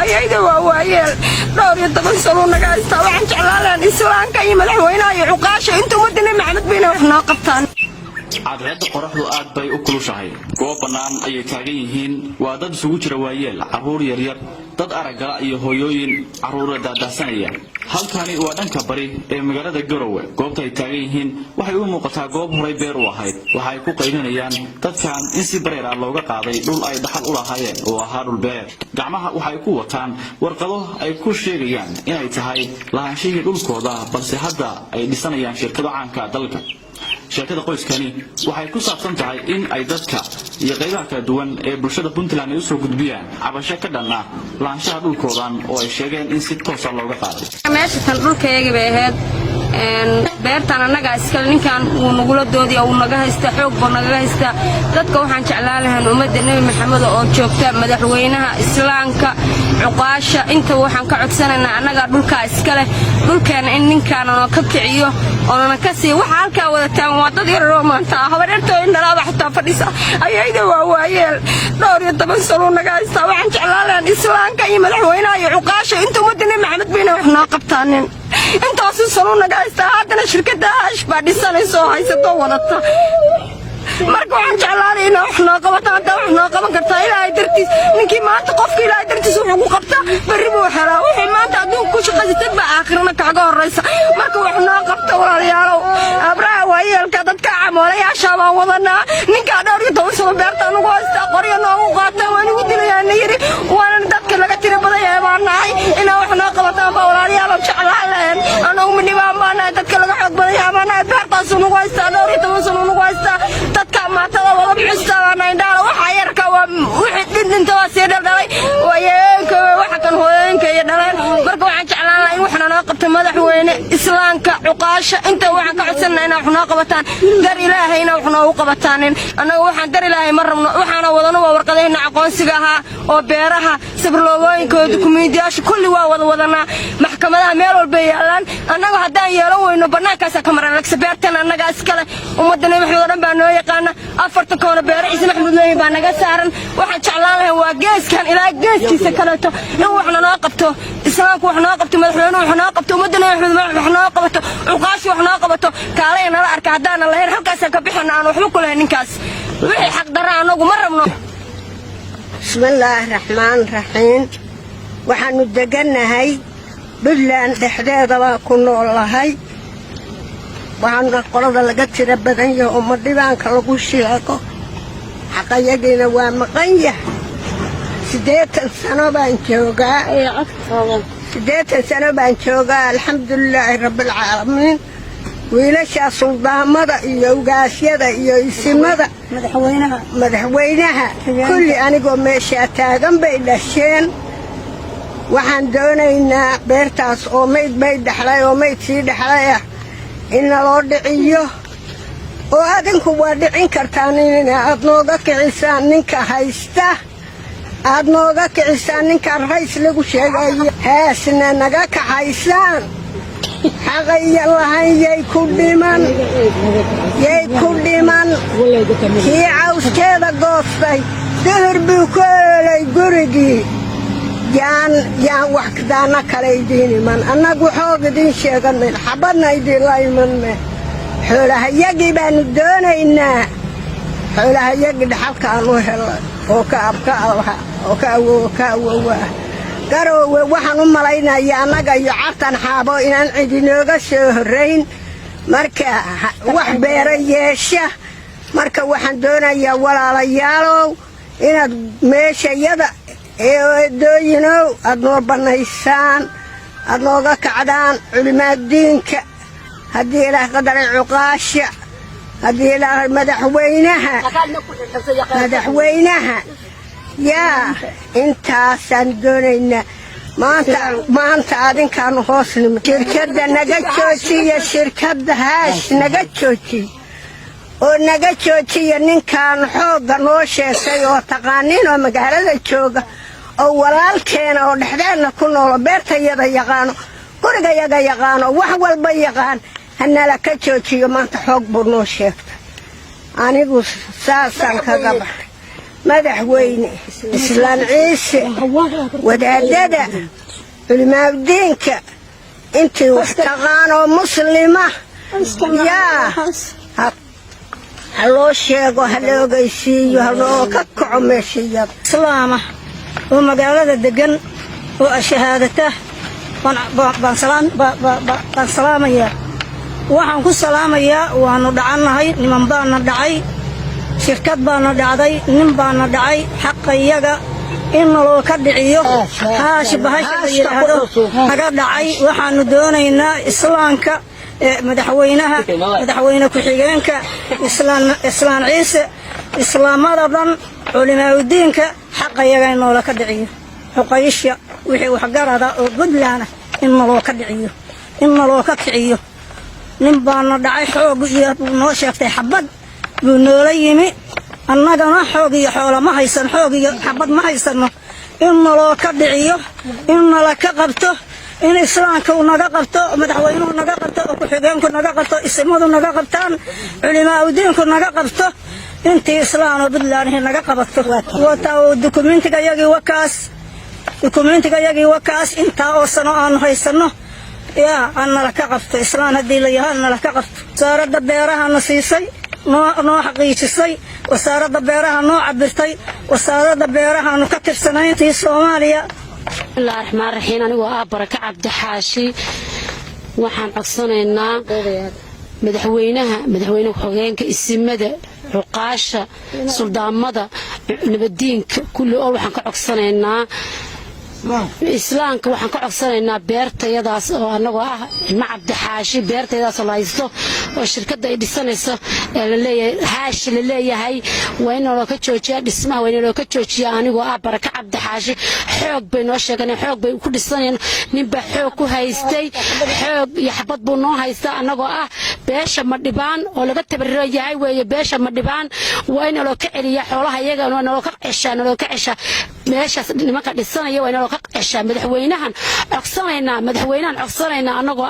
ayayda waa waayeel dhowr iyo toban sano naga haystaa waxaan jeclaan islaamka iyo madaxweynaha iyo cuqaasha inta ummadana maxamed bayna wax noo qabtaan cadceedda qoraxdu aad bay u kulushahay goob bannaan ayay taagan yihiin waa dad isugu jira waayeel carruur yaryar dad aragala iyo hooyooyin carruura daadaasanaya halkani waa dhanka bari ee magaalada Garowe goobta ay taagan yihiin waxay u muuqataa goob horay beer u ahayd waxa ay ku qaylinayaan dadkan in si bareer ah looga qaaday dhul ay dhaxal u lahaayeen oo ahaa dhul beer gacmaha waxay ku wataan warqado ay ku sheegayaan inay tahay lahaanshihii dhulkooda balse hadda ay dhisanayaan shirkado caanka dalka shirkada qoyskani waxay ku saabsan tahay in ay dadka iyo qaybaha kala duwan ee bulshada Puntland ay u soo gudbiyaan cabasho ka dhan ah laanshaha dhulkoodan oo ay sheegeen in si toos ah looga qaaday meeshan dhulkayga bay ahayd beertan anaga iska ninkan uu nagula doodiyo uu naga haysta xoog baa naga haysta dadka waxaan jeclaan lahayn ummadda Nabi Maxamed oo joogta madaxweynaha islaamka cuqaasha inta waxaan ka codsanaynaa anaga dhulka iska leh dhulkeena in ninkan oo ka kiciyo oo ka sii waxa halka wadataan waa dad yar oo maanta habareertooda indhalada xataa fadhisa ayayda waa waayeel dhowr iyo toban sano naga haysta waxaan jeclaan lahayn islaamka iyo madaxweynaha iyo cuqaasha inta ummadda Nabi Maxamed bayna wax noo qabtaan intaas sano naga haysta haddana shirkadda baa dhisanayso haysato wadata marka waxaan jeclaan inaa wax noo qabato hadda wax noo qaban kartaa ilaahay dartiis ninkii maanta qofka ilaahay dartiis wuxuu ku qabtaa berri buu xeraa wixii maanta adduunka ku shaqaysatay baa aakhirna kaaga horraysa marka wax noo qabta walaalayaalow abraha waayeelka dadka camoolayaasha baan wadanaa ninkaa dhowr iyo toban sano beerta anugu haystaa qoryo noogu qaataan waan igu dilayaana yidhi waana dadka laga tira badan yahay baan nahay inaa wax noo qabataan baa walaalayaalow jeclaan lahayn anagu midhibaan baa nahay dadka laga xoog badan yahay baa nahay beertaas unugu haystaa dhowr iyo toban sano unugu haystaa dadka maatada wada bixistaan indhaala waxa yarka waa wixii dhinta waa sii dhalay waayeenka waxa kan hooyeenka iyo dhalaan marka waxaan jeclaan lahaa in waxna noo qabto madaxweyne islaamka cuqaasha inta waxaan ka codsanaa inay wax noo qabataan dar ilaahayna wax noo qabataan anaga waxaan dar ilaahay ma rabno waxaana wadano waa warqadayna aqoonsiga ahaa oo beeraha sabrloogooyinkooda dukumiintiyaasha kulli waa wada wadanaa maxkamadaha meel walba yaalaan anaga haddaan yeelan weyno bannaankaas ka maran lagsa beertan anaga iskale ummadda Nabi Maxamed oo dhan baa noo yaqaana afarta koona beer Ciise Maxamed Leey baa naga saaran waxaan jeclaan lahayn waa geeskan ilaa geeskiisa kaleeto in waxna noo qabto islaamku wax noo qabto madaxweynuhu wax noo qabto ummadda Nabi Maxamed wax noo qabto cuqaashi wax noo qabto kaalay nala arka haddaan la heer halkaas ka bixin aan waxba ku lahayn ninkaas wixii xaq darro anagu ma rabno bismillaahir rahmaanir rahiim waxaanu deganahay Puntland dhexdeeda baa ku noolahay waxaan qolada laga tira badan yahay oo madhibaanka lagu sheego xaqayagina waa maqan yahay 8 sano baan joogaa 8 sano baan joogaa alxamdulilaahi rabbil caalamiin wiilasha suldaamada iyo ugaasyada iyo isimada madaxweynaha kulli anigoo meesha taagan bay dhasheen waxaan doonaynaa beertaas oo mayd dhaxlay oo mayd sii dhaxlay in loo dhiciyo oo adinku waa dhicin kartaan in aad nooga kicisaan ninka haysta aad nooga kicisaan ninka rays lagu sheegayo heesna naga kaxaysaan xaqaya lahayn yay ku dhiman kii cawskeeda goostay duhur buu ku eelay gurigii yaan wax daana kale idiin iman annagu xoog idiin sheeganay xabadna idiinla imanme xoolahayagii baanu doonaynaa xoolahayagii dhaxalka aanu helay oo ka abka aha oo ka awowa Garowe waxaan u malaynayaa annaga iyo cartan xaabo inaan cidinooga soo horeyn marka wax beera yeesha marka waxaan doonayaa walaalayaalow inaad meeshayada dooyinow aad noo banaysaan aad nooga kacdaan culimaadiinka haddii ilaahay qadaray cuqaasha haddii ilaahay madaxweynaha yaa intaasaan doonaynaa maanta adinkaanu hoos nimo shirkadda naga joojiya shirkadda haash naga joojiy oo naga joojiya ninkaan xoogga noo sheegtay oo taqaaniin oo magaalada jooga oo walaalkeena oo dhexdeedna ku noolo beertayada yaqaano gurigayaga yaqaano wax walba yaqaan hanala ka joojiyo maanta xoog buu noo sheegtay anigu saasaan kaga baxay madaxweyne islaan ciise wadaadada culimaa diinka intii wax taqaan oo muslima yaa haloo sheego hala ogeysiiyo haloo ka kaco meeshayada islaama oo magaalada degan oo shahaadata baan salaamayaa waxaan ku salaamayaa waanu dhacannahay niman baana dhacay shirkad baana dhacday nin baana dhacay xaqa iyaga in naloo ka dhiciyo haashi bahasha la yidhaahdo naga dhacay waxaanu doonaynaa islaamka madaxweyne ku-xigeenka islaan ciise islaamada dhan culimaadudiinka xaqa iyaga in noola ka dhiciyo xuqaysha wixii waxgarada oo puntland in naloo ka dhiciyo in naloo ka kiciyo nin baana dhacay xoog iyo buu noo sheegtay xabad buu noola yimi annagana xoog iyo xoolo ma haysan xoog iyo xabad ma haysano in naloo ka dhiciyo in nala ka qabto in islaamka uu naga qabto madaxweynuhu naga qabto oo ku-xigeenku naga qabto isimadu naga qabtaan culimaadudiinku naga qabto intii islaam oo puntland naga qabato wataa dukumentiga yagii wakaas intaa oo sano aanu haysano yaa aan nala ka qabto islaan haddii la yahaa nala ka qabto wasaaradda beerahana siisay noo xaqiijisay wasaaradda beeraha noo cabirtay wasaaradda beerahaanu ka tirsanayn tii Soomaaliya bismillaahi raxmaani raxiim anigoo baraka cabdi xaashi waxaan codsanaynaa madaxweyne ku-xigeenka isimada xuqaasha suldaamada nabadiinka kulli oo waxaan ka codsanaynaa islaamka waxaan ka codsanaynaa beertayadaas oo anagoo ilma cabdi xaashi beertayadaas la haysto oo shirkadda ay dhisanayso ee la leeyahay haashi la leeyahay waa in loo ka joojiyaa dhismaha waa in loo ka joojiyaa anigoo baraka cabdi xaashi xoog bay noo sheeganay xoog bay ku dhisanayeen ninba xoog ku haystay xoog iyo xabad buu noo haystaa anagoo beesha ma dhibaan oo laga tabariro yahay weeye beesha ma dhibaan waa in loo ka celiyaa xoolaha iyaga oo loo ka ceshaa meeshaas nimanka dhisanaya waa in loo ka ceshaa madaxweynahan codsanaynaa anagoo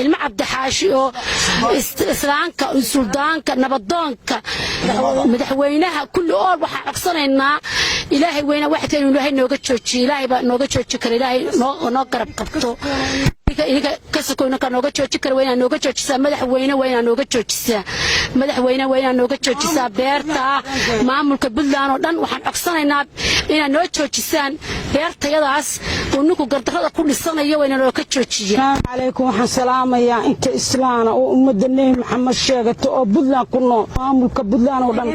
ilma cabdi xaashi oo islaanka suldaanka nabadoonka madaxweynaha kulli oo waxaan codsanaynaa ilaahay weyna waxteenu ilaahay nooga joojiyo ilaahay baa nooga jooji kara ilaahay noo garab qabto iga kasakoyna ka nooga jooji kara weyna nooga joojisaa madaxweyne weyna nooga joojisaa beerta maamulka Puntland oo dhan waxaan codsanaynaa inay noo joojisaan beertayadaas oo ninku gardarada ku dhisanayo weyna loo ka joojiyo alaykum waxaan salaamayaa inta islaana oo ummadda Nabi Maxamed sheegato oo Puntland ku nool maamulka Puntland oo dhan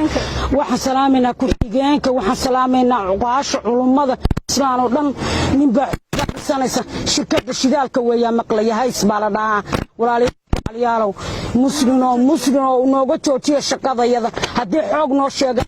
waxaan salaamaynaa ku-xigeenka waxaan salaamaynaa cuqaasha culumada islaan oo dhan ninba sanaysa shirkadda shidaalka weeyaa maqlayahay isbaaladhaa walaalayaalow muslim oo nooga joojiyo shaqadayada haddii xoog noo sheega